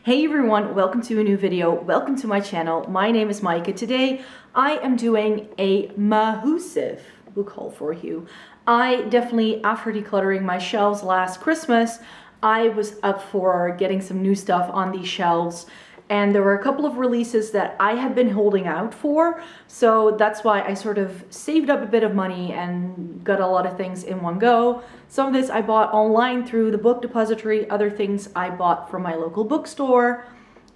Hey everyone, welcome to a new video. Welcome to my channel. My name is Maaike. Today I am doing a massive book haul for you. I definitely, after decluttering my shelves last Christmas, I was up for getting some new stuff on these shelves. And there were a couple of releases that I have been holding out for. So that's why I sort of saved up a bit of money and got a lot of things in one go. Some of this I bought online through the book depository. Other things I bought from my local bookstore,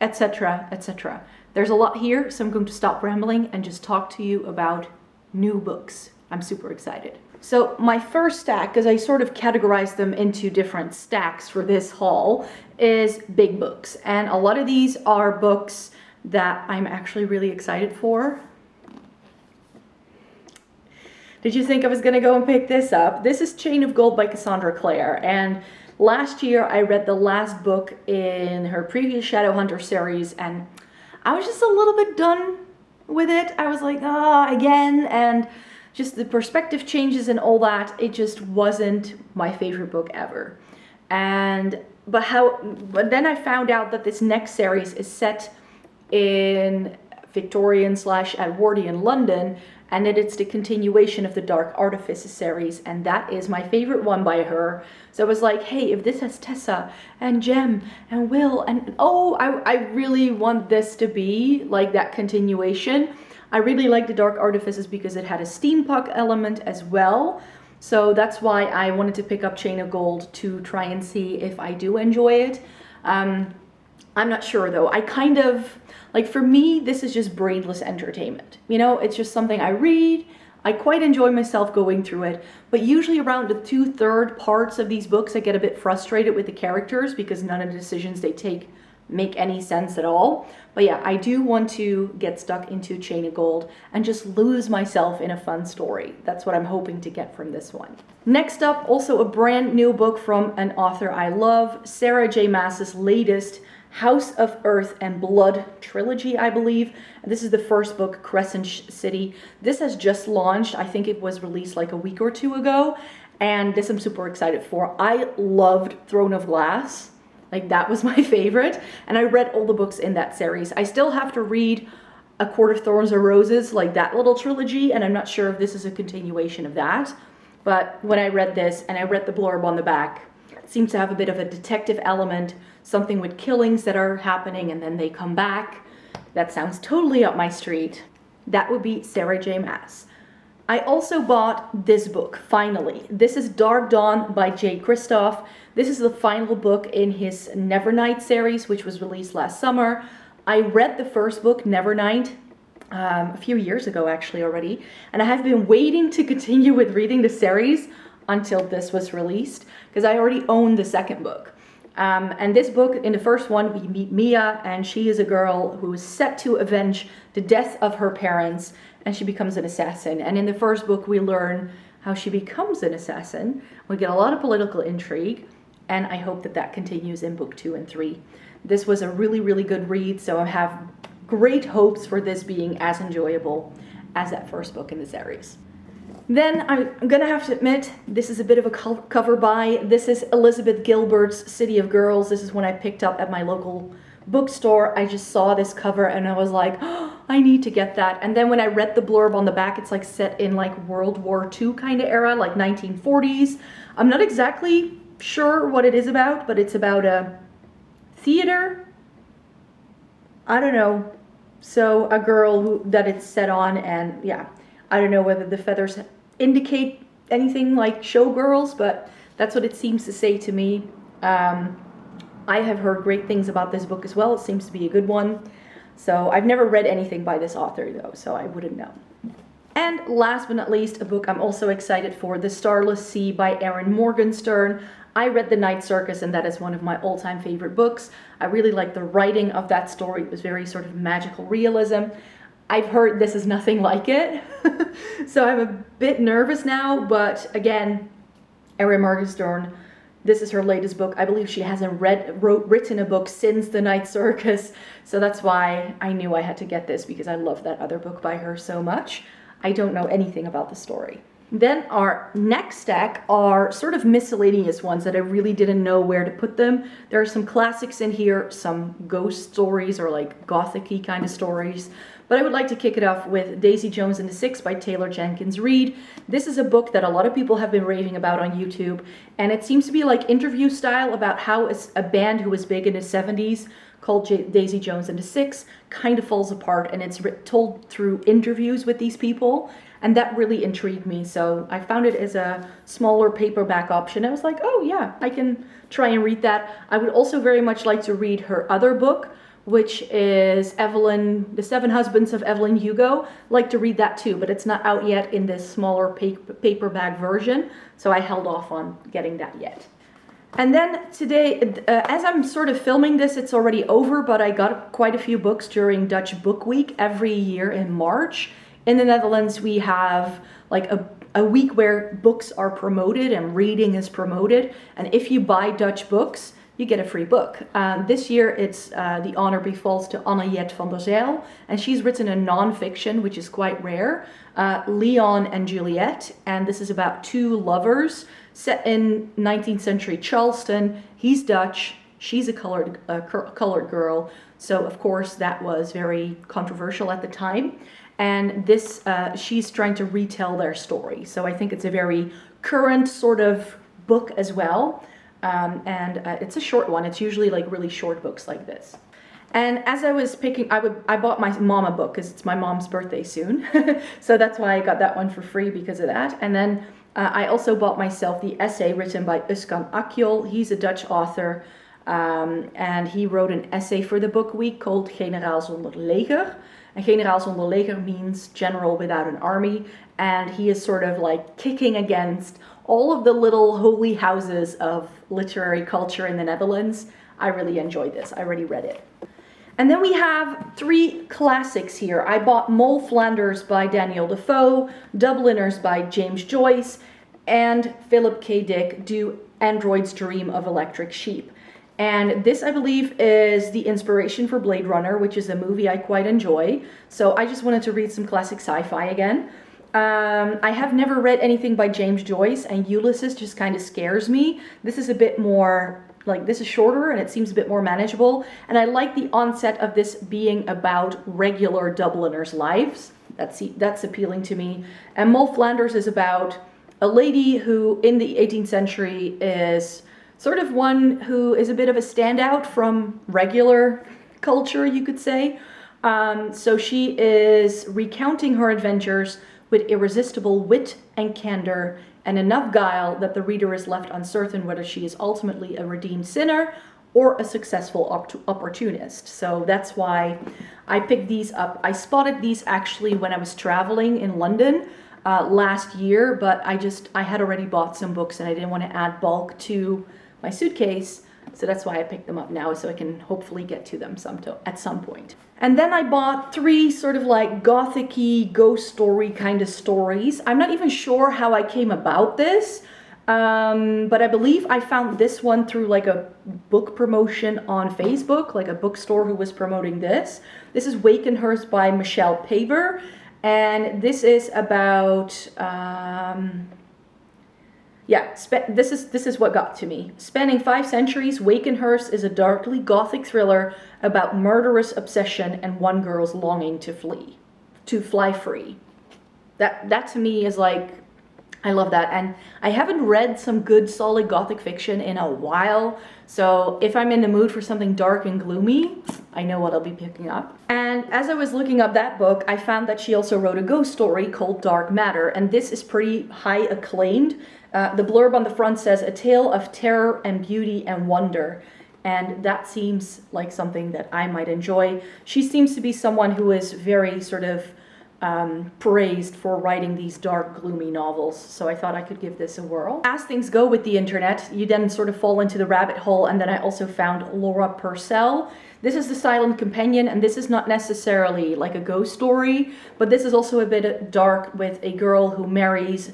etc, etc. There's a lot here, so I'm going to stop rambling and just talk to you about new books. I'm super excited. So my first stack, because I sort of categorized them into different stacks for this haul, is big books. And a lot of these are books that I'm actually really excited for. Did you think I was going to go and pick this up? This is Chain of Gold by Cassandra Clare. And last year I read the last book in her previous Shadowhunter series, and I was just a little bit done with it. I was like, again, and just the perspective changes and all that, it just wasn't my favorite book ever. But then I found out that this next series is set in Victorian / Edwardian London, and that it's the continuation of the Dark Artifices series, and that is my favorite one by her. So I was like, hey, if this has Tessa and Jem and Will, and I really want this to be like that continuation. I really like the Dark Artifices because it had a steampunk element as well. So that's why I wanted to pick up Chain of Gold to try and see if I do enjoy it. I'm not sure though. I kind of, like, for me, this is just brainless entertainment. You know, it's just something I read. I quite enjoy myself going through it. But usually around the 2/3 parts of these books, I get a bit frustrated with the characters because none of the decisions they take make any sense at all. But yeah, I do want to get stuck into Chain of Gold and just lose myself in a fun story. That's what I'm hoping to get from this one. Next up, also a brand new book from an author I love, Sarah J. Maas's latest House of Earth and Blood trilogy, I believe. This is the first book, Crescent City. This has just launched. I think it was released like a week or two ago, and this I'm super excited for. I loved Throne of Glass. Like, that was my favorite, and I read all the books in that series. I still have to read A Court of Thorns and Roses, like that little trilogy, and I'm not sure if this is a continuation of that. But when I read this, and I read the blurb on the back, it seems to have a bit of a detective element, something with killings that are happening and then they come back. That sounds totally up my street. That would be Sarah J. Maas. I also bought this book, finally. This is Dark Dawn by Jay Kristoff. This is the final book in his Nevernight series, which was released last summer. I read the first book, Nevernight, a few years ago actually already, and I have been waiting to continue with reading the series until this was released, because I already own the second book. And this book, in the first one, we meet Mia, and she is a girl who is set to avenge the death of her parents, and she becomes an assassin. And in the first book, we learn how she becomes an assassin. We get a lot of political intrigue, and I hope that that continues in book 2 and 3. This was a really, really good read, so I have great hopes for this being as enjoyable as that first book in the series. Then I'm gonna have to admit, this is a bit of a cover buy. This is Elizabeth Gilbert's City of Girls. This is one I picked up at my local bookstore. I just saw this cover and I was like, oh, I need to get that. And then when I read the blurb on the back, it's like set in like World War II kind of era, like 1940s. I'm not exactly sure what it is about, but it's about a theater. I don't know. So a girl that it's set on, and yeah, I don't know whether the feathers indicate anything like showgirls, but that's what it seems to say to me. I have heard great things about this book as well. It seems to be a good one. So I've never read anything by this author though, so I wouldn't know. And last but not least, a book I'm also excited for, The Starless Sea by Erin Morgenstern. I read The Night Circus, and that is one of my all-time favorite books. I really like the writing of that story. It was very sort of magical realism. I've heard this is nothing like it, so I'm a bit nervous now, but again, Erin Morgenstern, this is her latest book. I believe she hasn't written a book since The Night Circus, so that's why I knew I had to get this, because I love that other book by her so much. I don't know anything about the story. Then our next stack are sort of miscellaneous ones that I really didn't know where to put them. There are some classics in here, some ghost stories or like gothic-y kind of stories. But I would like to kick it off with Daisy Jones and the Six by Taylor Jenkins Reid. This is a book that a lot of people have been raving about on YouTube, and it seems to be like interview style about how a band who was big in the 70s called Daisy Jones and the Six kind of falls apart, and it's told through interviews with these people, and that really intrigued me. So I found it as a smaller paperback option. I was like, oh yeah, I can try and read that. I would also very much like to read her other book, which is Evelyn, The Seven Husbands of Evelyn Hugo. Like to read that too, but it's not out yet in this smaller paperback version, so I held off on getting that yet. And then today, as I'm sort of filming this, it's already over, but I got quite a few books during Dutch Book Week every year in March. In the Netherlands, we have like a week where books are promoted and reading is promoted. And if you buy Dutch books, you get a free book. This year, it's the honor befalls to Anna-Jet van der Zijl, and she's written a non-fiction, which is quite rare, Leon and Juliet, and this is about two lovers set in 19th century Charleston. He's Dutch, she's a colored girl, so of course that was very controversial at the time. And this, she's trying to retell their story, so I think it's a very current sort of book as well. It's a short one. It's usually like really short books like this. And as I was picking, I bought my mom a book because it's my mom's birthday soon. So that's why I got that one for free, because of that. And then I also bought myself the essay written by Özkan Akjol. He's a Dutch author, and he wrote an essay for the book week called Generaal zonder leger. And Generaal zonder leger means general without an army. And he is sort of like kicking against all of the little holy houses of literary culture in the Netherlands. I really enjoyed this. I already read it. And then we have three classics here. I bought Mole Flanders by Daniel Defoe, Dubliners by James Joyce, and Philip K. Dick, Do Androids Dream of Electric Sheep. And this, I believe, is the inspiration for Blade Runner, which is a movie I quite enjoy. So I just wanted to read some classic sci-fi again. I have never read anything by James Joyce, and Ulysses just kind of scares me. This is a bit more, like, this is shorter and it seems a bit more manageable. And I like the onset of this being about regular Dubliners' lives. That's appealing to me. And Mole Flanders is about a lady who in the 18th century is sort of one who is a bit of a standout from regular culture, you could say. So she is recounting her adventures with irresistible wit and candor and enough guile that the reader is left uncertain whether she is ultimately a redeemed sinner or a successful opportunist. So that's why I picked these up. I spotted these actually when I was traveling in London last year, but I had already bought some books and I didn't want to add bulk to my suitcase. So that's why I picked them up now, so I can hopefully get to them at some point. And then I bought three sort of like gothic-y ghost story kind of stories. I'm not even sure how I came about this, but I believe I found this one through like a book promotion on Facebook, like a bookstore who was promoting this. This is Wakenhurst by Michelle Paver, and this is about... this is what got to me. Spanning 5 centuries, Wakenhurst is a darkly gothic thriller about murderous obsession and one girl's longing to fly free. That to me is like, I love that. And I haven't read some good solid gothic fiction in a while, so if I'm in the mood for something dark and gloomy, I know what I'll be picking up. And as I was looking up that book, I found that she also wrote a ghost story called Dark Matter, and this is pretty high acclaimed. The blurb on the front says, "A tale of terror and beauty and wonder." And that seems like something that I might enjoy. She seems to be someone who is very sort of praised for writing these dark, gloomy novels. So I thought I could give this a whirl. As things go with the internet, you then sort of fall into the rabbit hole. And then I also found Laura Purcell. This is The Silent Companion, and this is not necessarily like a ghost story, but this is also a bit dark, with a girl who marries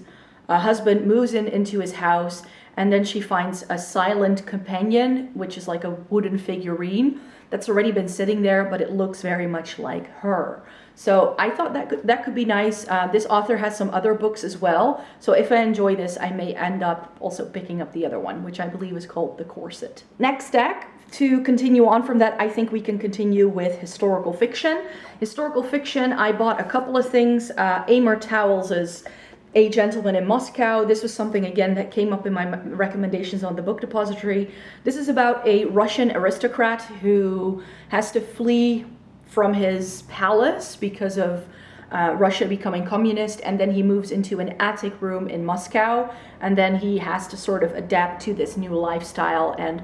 a husband, moves into his house, and then she finds a silent companion, which is like a wooden figurine that's already been sitting there, but it looks very much like her. So I thought that could be nice. This author has some other books as well. So if I enjoy this, I may end up also picking up the other one, which I believe is called The Corset. Next stack, to continue on from that, I think we can continue with historical fiction. Historical fiction, I bought a couple of things. Amor Towles' A Gentleman in Moscow. This was something, again, that came up in my recommendations on the book depository. This is about a Russian aristocrat who has to flee from his palace because of Russia becoming communist, and then he moves into an attic room in Moscow, and then he has to sort of adapt to this new lifestyle. And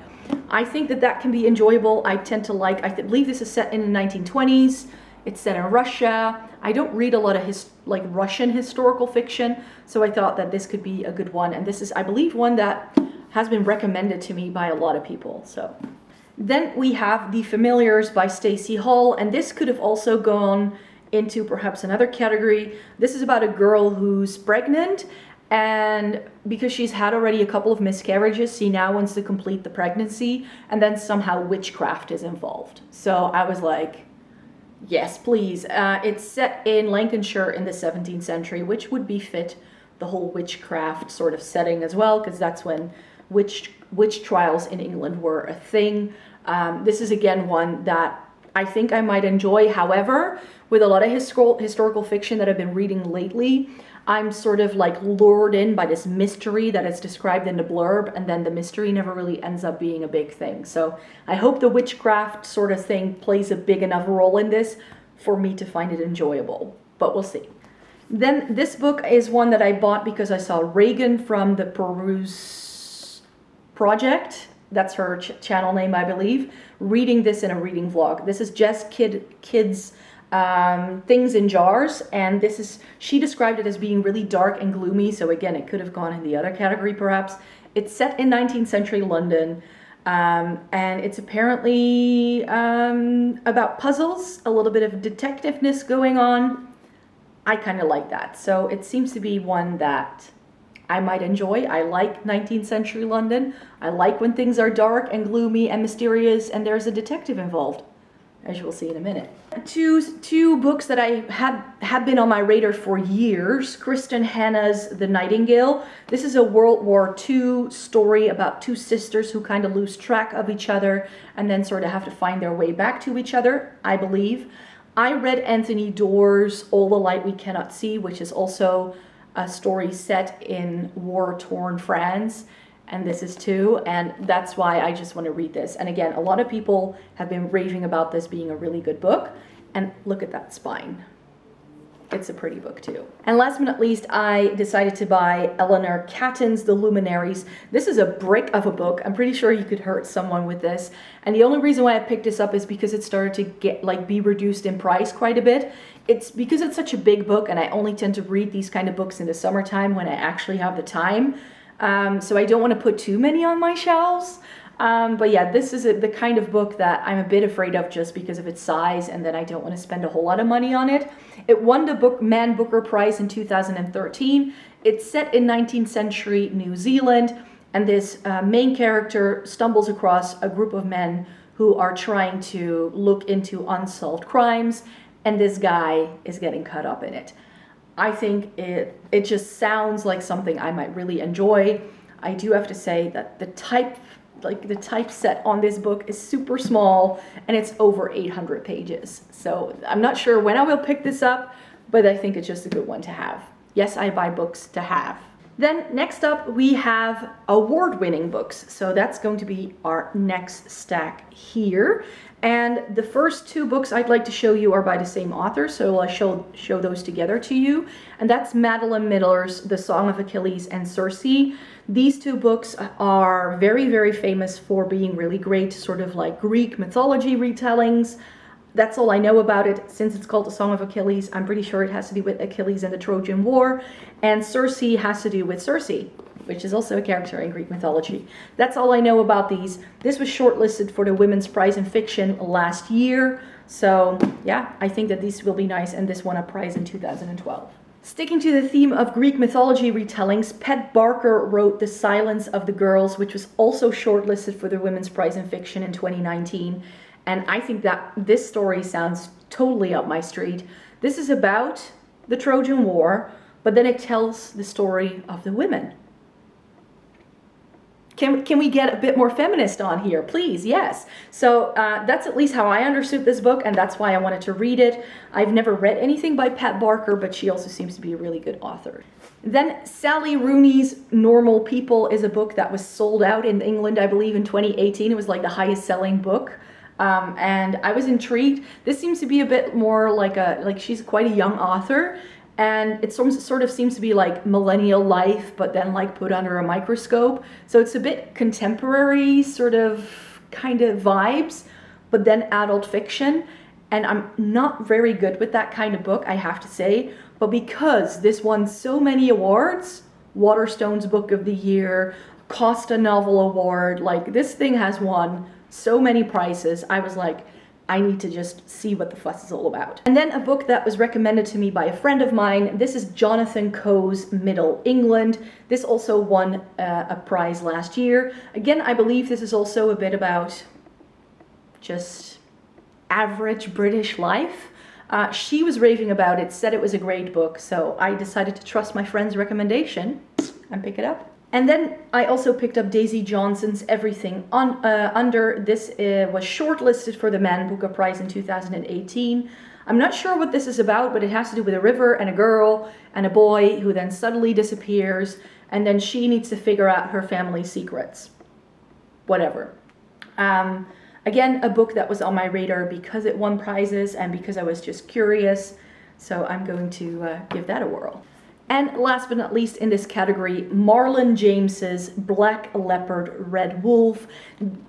I think that can be enjoyable. I tend to like, I believe this is set in the 1920s. It's set in Russia. I don't read a lot of Russian historical fiction, so I thought that this could be a good one. And this is, I believe, one that has been recommended to me by a lot of people. So then we have The Familiars by Stacey Hall, and this could have also gone into perhaps another category. This is about a girl who's pregnant, and because she's had already a couple of miscarriages, she now wants to complete the pregnancy, and then somehow witchcraft is involved. So I was like, yes, please. It's set in Lancashire in the 17th century, which would befit the whole witchcraft sort of setting as well, because that's when witch trials in England were a thing. This is again one that I think I might enjoy. However, with a lot of historical fiction that I've been reading lately, I'm sort of like lured in by this mystery that is described in the blurb, and then the mystery never really ends up being a big thing. So I hope the witchcraft sort of thing plays a big enough role in this for me to find it enjoyable, but we'll see. Then this book is one that I bought because I saw Reagan from the Peruse Project, that's her channel name, I believe, reading this in a reading vlog. This is Jess Kidd's Things in Jars, and this is, she described it as being really dark and gloomy, so again, it could have gone in the other category perhaps. It's set in 19th century London, and it's apparently about puzzles, a little bit of detectiveness going on. I kind of like that, so it seems to be one that I might enjoy. I like 19th century London. I like when things are dark and gloomy and mysterious and there's a detective involved, as you will see in a minute. Two books that I have been on my radar for years. Kristen Hanna's The Nightingale. This is a World War II story about two sisters who kind of lose track of each other and then sort of have to find their way back to each other, I believe. I read Anthony Doerr's All the Light We Cannot See, which is also a story set in war-torn France, and this is too, and that's why I just want to read this. And again, a lot of people have been raving about this being a really good book, and look at that spine. It's a pretty book too. And last but not least, I decided to buy Eleanor Catton's The Luminaries. This is a brick of a book. I'm pretty sure you could hurt someone with this. And the only reason why I picked this up is because it started to be reduced in price quite a bit. It's because it's such a big book, and I only tend to read these kind of books in the summertime when I actually have the time. So I don't want to put too many on my shelves. But yeah, this is the kind of book that I'm a bit afraid of just because of its size, and then I don't want to spend a whole lot of money on it. It won the Man Booker Prize in 2013. It's set in 19th century New Zealand, and this main character stumbles across a group of men who are trying to look into unsolved crimes, and this guy is getting caught up in it. I think it just sounds like something I might really enjoy. I do have to say that the typeset on this book is super small, and it's over 800 pages. So I'm not sure when I will pick this up, but I think it's just a good one to have. Yes, I buy books to have. Then next up we have award-winning books. So that's going to be our next stack here. And the first two books I'd like to show you are by the same author, so I'll show those together to you. And that's Madeline Miller's The Song of Achilles and Circe. These two books are very, very famous for being really great, sort of like Greek mythology retellings. That's all I know about it. Since it's called The Song of Achilles, I'm pretty sure it has to do with Achilles and the Trojan War. And Circe has to do with Circe, which is also a character in Greek mythology. That's all I know about these. This was shortlisted for the Women's Prize in Fiction last year. So yeah, I think that these will be nice, and this won a prize in 2012. Sticking to the theme of Greek mythology retellings, Pat Barker wrote The Silence of the Girls, which was also shortlisted for the Women's Prize in Fiction in 2019. And I think that this story sounds totally up my street. This is about the Trojan War, but then it tells the story of the women. Can we get a bit more feminist on here, please? Yes. So that's at least how I understood this book, and that's why I wanted to read it. I've never read anything by Pat Barker, but she also seems to be a really good author. Then Sally Rooney's Normal People is a book that was sold out in England, I believe, in 2018. It was like the highest selling book. And I was intrigued. This seems to be a bit more like she's quite a young author. And it sort of seems to be like millennial life, but then like put under a microscope. So it's a bit contemporary sort of kind of vibes, but then adult fiction. And I'm not very good with that kind of book, I have to say. But because this won so many awards, Waterstone's Book of the Year, Costa Novel Award, like this thing has won so many prizes, I was like, I need to just see what the fuss is all about. And then a book that was recommended to me by a friend of mine. This is Jonathan Coe's Middle England. This also won a prize last year. Again, I believe this is also a bit about just average British life. She was raving about it, said it was a great book, so I decided to trust my friend's recommendation and pick it up. And then I also picked up Daisy Johnson's Everything Under. This was shortlisted for the Man Booker Prize in 2018. I'm not sure what this is about, but it has to do with a river and a girl and a boy who then suddenly disappears, and then she needs to figure out her family's secrets. Whatever. Again, a book that was on my radar because it won prizes and because I was just curious. So I'm going to give that a whirl. And last but not least in this category, Marlon James's Black Leopard, Red Wolf.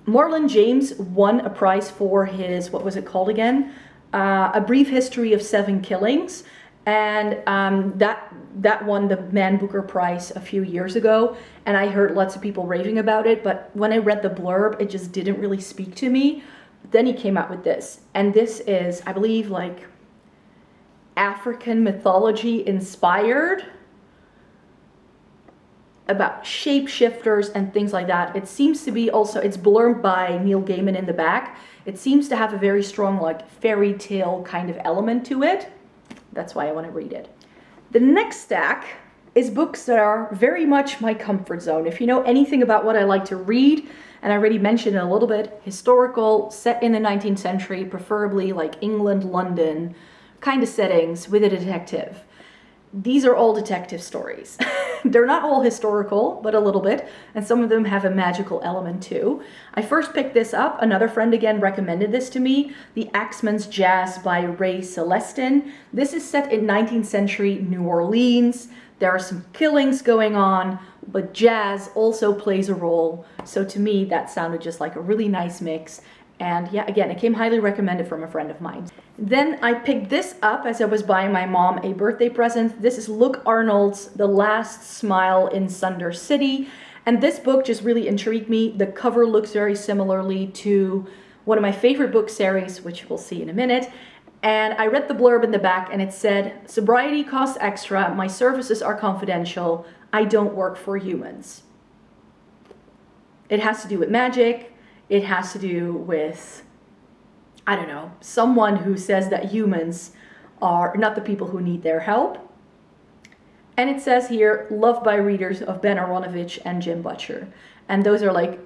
Marlon James won a prize for his, what was it called again? A Brief History of 7 Killings. And that won the Man Booker Prize a few years ago. And I heard lots of people raving about it, but when I read the blurb, it just didn't really speak to me. Then he came out with this. And this is, I believe, like African mythology inspired, about shapeshifters and things like that. It seems to be also, it's blurbed by Neil Gaiman in the back. It seems to have a very strong like fairy tale kind of element to it. That's why I want to read it. The next stack is books that are very much my comfort zone. If you know anything about what I like to read, and I already mentioned it a little bit, historical, set in the 19th century, preferably like England, London, kind of settings with a detective. These are all detective stories. They're not all historical, but a little bit, and some of them have a magical element too. I first picked this up, another friend again recommended this to me, the Axmans Jazz by Ray Celestin. This is set in 19th century New Orleans. There are some killings going on, but jazz also plays a role. So to me, that sounded just like a really nice mix. And yeah, again, it came highly recommended from a friend of mine. Then I picked this up as I was buying my mom a birthday present. This is Luke Arnold's The Last Smile in Sunder City. And this book just really intrigued me. The cover looks very similarly to one of my favorite book series, which we'll see in a minute. And I read the blurb in the back and it said, "Sobriety costs extra, my services are confidential, I don't work for humans." It has to do with magic. It has to do with, I don't know, someone who says that humans are not the people who need their help. And it says here, loved by readers of Ben Aronovich and Jim Butcher. And those are like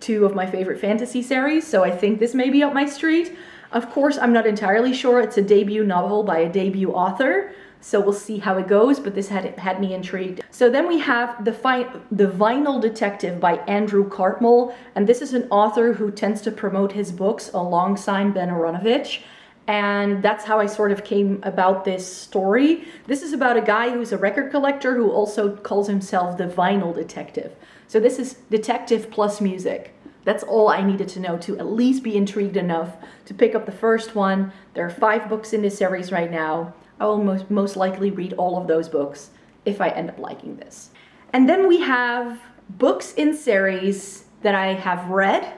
two of my favorite fantasy series, so I think this may be up my street. Of course, I'm not entirely sure. It's a debut novel by a debut author, so we'll see how it goes, but this had me intrigued. So then we have The Vinyl Detective by Andrew Cartmel, and this is an author who tends to promote his books alongside Ben Aronovich, and that's how I sort of came about this story. This is about a guy who's a record collector who also calls himself the Vinyl Detective. So this is detective plus music. That's all I needed to know to at least be intrigued enough to pick up the first one. There are 5 books in this series right now. I will most likely read all of those books if I end up liking this. And then we have books in series that I have read,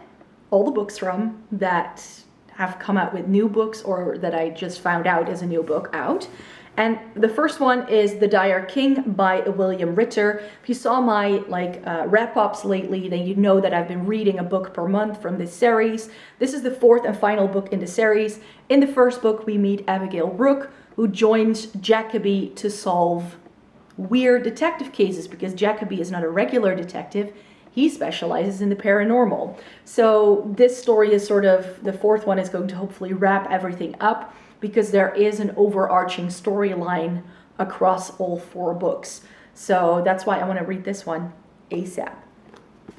all the books from, that have come out with new books or that I just found out as a new book out. And the first one is The Dire King by William Ritter. If you saw my wrap-ups lately, then you know that I've been reading a book per month from this series. This is the fourth and final book in the series. In the first book, we meet Abigail Rook, who joins Jacoby to solve weird detective cases, because Jacoby is not a regular detective. He specializes in the paranormal. So this story is sort of, the fourth one is going to hopefully wrap everything up, because there is an overarching storyline across all 4 books. So that's why I want to read this one ASAP.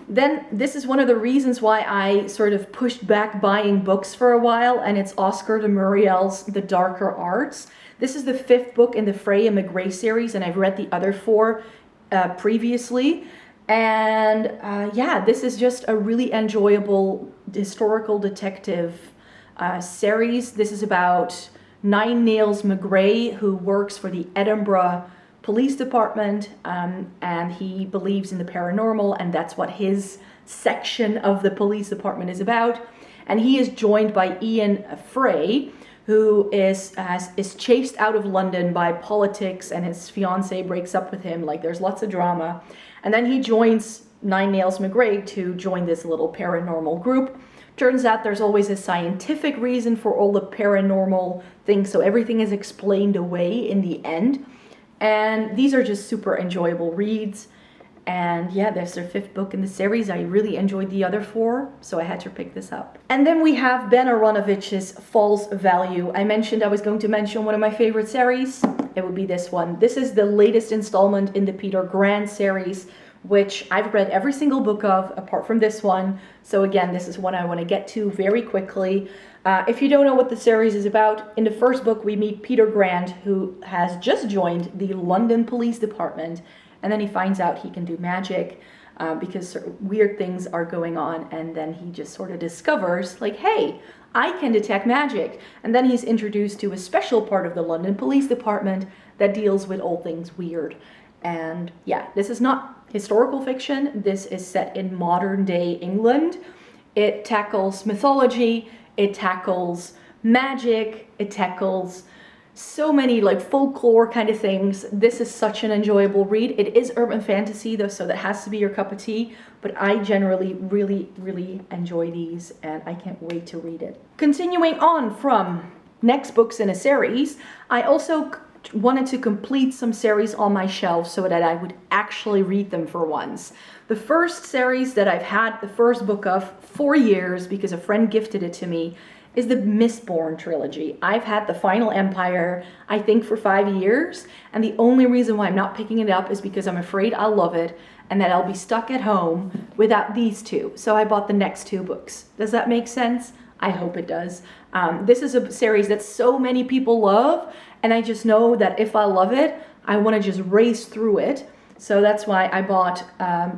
Then this is one of the reasons why I sort of pushed back buying books for a while, and it's Oscar de Muriel's The Darker Arts. This is the 5th book in the Frey and McGray series, and I've read the other 4 previously. And yeah, this is just a really enjoyable historical detective series. This is about Nine Nails McGray, who works for the Edinburgh Police Department, and he believes in the paranormal, and that's what his section of the police department is about. And he is joined by Ian Frey, who is chased out of London by politics, and his fiancée breaks up with him. Like, there's lots of drama. And then he joins Nine Nails McGray to join this little paranormal group. Turns out there's always a scientific reason for all the paranormal things, so everything is explained away in the end. And these are just super enjoyable reads. And yeah, there's their 5th book in the series. I really enjoyed the other 4, so I had to pick this up. And then we have Ben Aronovich's False Value. I mentioned I was going to mention one of my favorite series. It would be this one. This is the latest installment in the Peter Grant series, which I've read every single book of, apart from this one. So again, this is one I want to get to very quickly. If you don't know what the series is about, in the first book we meet Peter Grant, who has just joined the London Police Department, and then he finds out he can do magic because weird things are going on, and then he just sort of discovers, like, hey, I can detect magic. And then he's introduced to a special part of the London Police Department that deals with all things weird. And yeah, this is not historical fiction. This is set in modern day England. It tackles mythology, it tackles magic, it tackles so many like folklore kind of things. This is such an enjoyable read. It is urban fantasy though, so that has to be your cup of tea, but I generally really enjoy these, and I can't wait to read it. Continuing on from next books in a series, I also wanted to complete some series on my shelf so that I would actually read them for once. The first series that I've had the first book of for years, because a friend gifted it to me, is the Mistborn Trilogy. I've had The Final Empire, I think, for 5 years, and the only reason why I'm not picking it up is because I'm afraid I'll love it and that I'll be stuck at home without these 2. So I bought the next 2 books. Does that make sense? I hope it does. This is a series that so many people love, and I just know that if I love it, I want to just race through it. So that's why I bought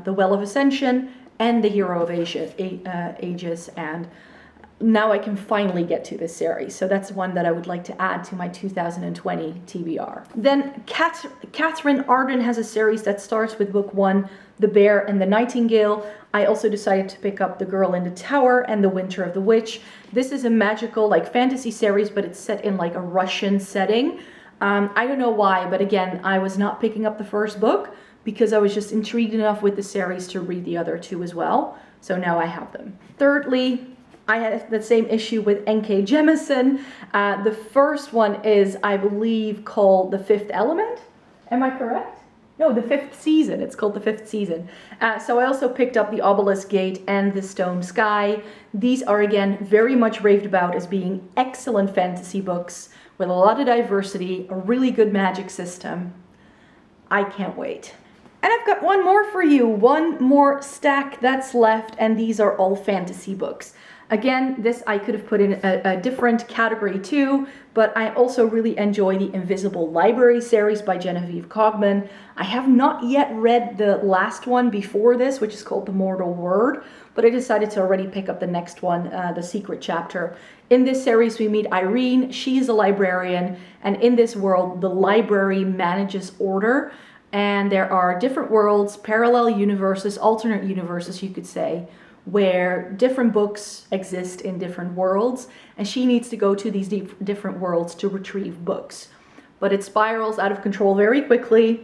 The Well of Ascension and The Hero of Ages, and now I can finally get to this series. So that's one that I would like to add to my 2020 TBR. Then Katherine Arden has a series that starts with book 1, The Bear and the Nightingale. I also decided to pick up The Girl in the Tower and The Winter of the Witch. This is a magical like fantasy series, but it's set in like a Russian setting. I don't know why, but again, I was not picking up the first book because I was just intrigued enough with the series to read the other 2 as well. So now I have them. Thirdly, I had the same issue with N.K. Jemisin. The first one is, I believe, called The Fifth Element. Am I correct? No, The Fifth Season. It's called The Fifth Season. So I also picked up The Obelisk Gate and The Stone Sky. These are, again, very much raved about as being excellent fantasy books with a lot of diversity, a really good magic system. I can't wait. And I've got one more for you. One more stack that's left, and these are all fantasy books. Again, this I could have put in a different category too, but I also really enjoy the Invisible Library series by Genevieve Cogman. I have not yet read the last one before this, which is called The Mortal Word, but I decided to already pick up the next one, The Secret Chapter. In this series, we meet Irene. She is a librarian, and in this world, the library manages order, and there are different worlds, parallel universes, alternate universes, you could say, where different books exist in different worlds, and she needs to go to these different worlds to retrieve books. but it spirals out of control very quickly.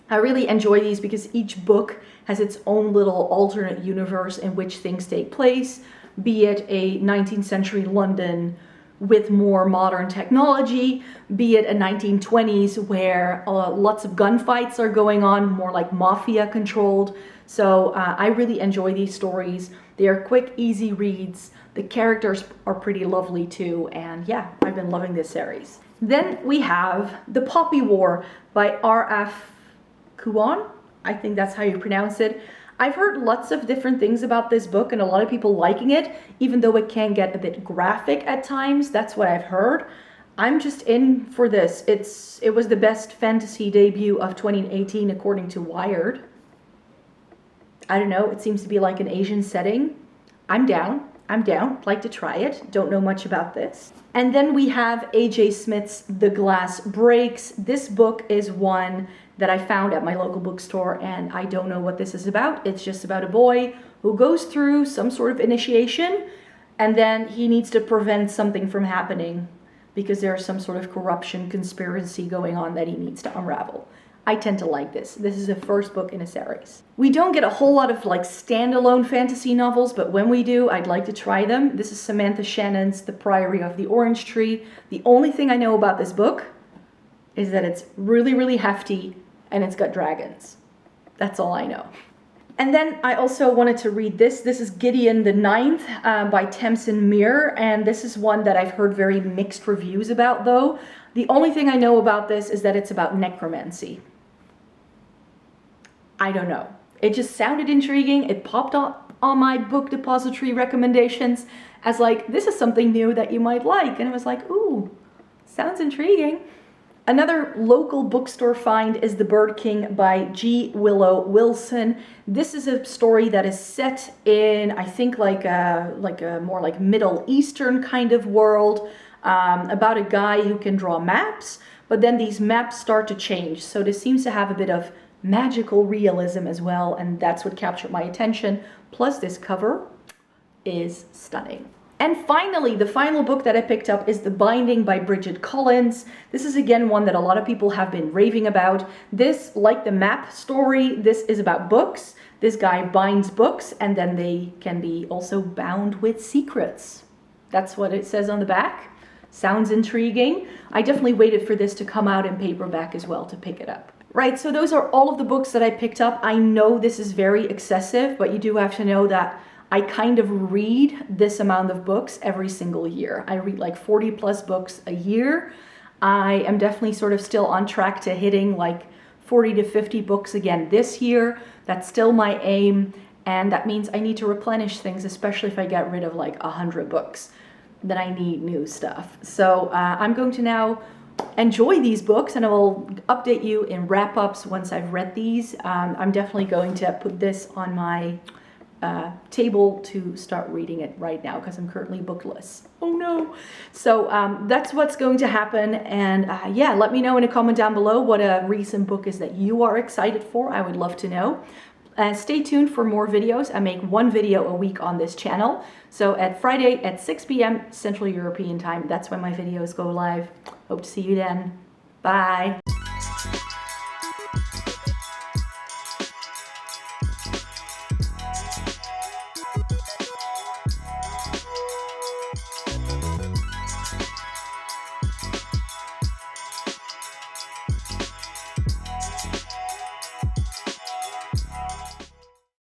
I really enjoy these because each book has its own little alternate universe in which things take place, be it a 19th century London with more modern technology, be it a 1920s where lots of gunfights are going on, more like mafia controlled. So I really enjoy these stories. They are quick, easy reads. The characters are pretty lovely too, and yeah, I've been loving this series. Then we have The Poppy War by R.F. Kuan. I think that's how you pronounce it. I've heard lots of different things about this book and a lot of people liking it, even though it can get a bit graphic at times. That's what I've heard. I'm just in for this. It was the best fantasy debut of 2018 according to Wired. I don't know, it seems to be like an Asian setting. I'm down. Like to try it. Don't know much about this. And then we have A.J. Smith's The Glass Breaks. This book is one that I found at my local bookstore, and I don't know what this is about. It's just about a boy who goes through some sort of initiation, and then he needs to prevent something from happening because there's some sort of corruption conspiracy going on that he needs to unravel. I tend to like this. This is the first book in a series. We don't get a whole lot of like standalone fantasy novels, but when we do, I'd like to try them. This is Samantha Shannon's The Priory of the Orange Tree. The only thing I know about this book is that it's really, really hefty and it's got dragons. That's all I know. And then I also wanted to read this. This is Gideon the Ninth by Tamsin Muir, and this is one that I've heard very mixed reviews about though. The only thing I know about this is that it's about necromancy. I don't know. It just sounded intriguing. It popped up on my book depository recommendations as like, this is something new that you might like. And I was like, ooh, sounds intriguing. Another local bookstore find is The Bird King by G. Willow Wilson. This is a story that is set in, I think, like a more like Middle Eastern kind of world, about a guy who can draw maps, but then these maps start to change. So this seems to have a bit of magical realism as well, and that's what captured my attention. Plus this cover is stunning. And finally, the final book that I picked up is The Binding by Bridget Collins. This is again one that a lot of people have been raving about. This, like the map story, this is about books. This guy binds books and then they can be also bound with secrets. That's what it says on the back. Sounds intriguing. I definitely waited for this to come out in paperback as well to pick it up. Right, so those are all of the books that I picked up. I know this is very excessive, but you do have to know that I kind of read this amount of books every single year. I read like 40 plus books a year. I am definitely sort of still on track to hitting like 40 to 50 books again this year. That's still my aim, and that means I need to replenish things, especially if I get rid of like 100 books. Then I need new stuff. So I'm going to now enjoy these books, and I will update you in wrap-ups once I've read these. I'm definitely going to put this on my table to start reading it right now because I'm currently bookless. Oh no. So that's what's going to happen, and yeah, let me know in a comment down below what a recent book is that you are excited for. I would love to know. Stay tuned for more videos. I make one video a week on this channel. So at Friday at 6 p.m. Central European time, that's when my videos go live. Hope to see you then. Bye.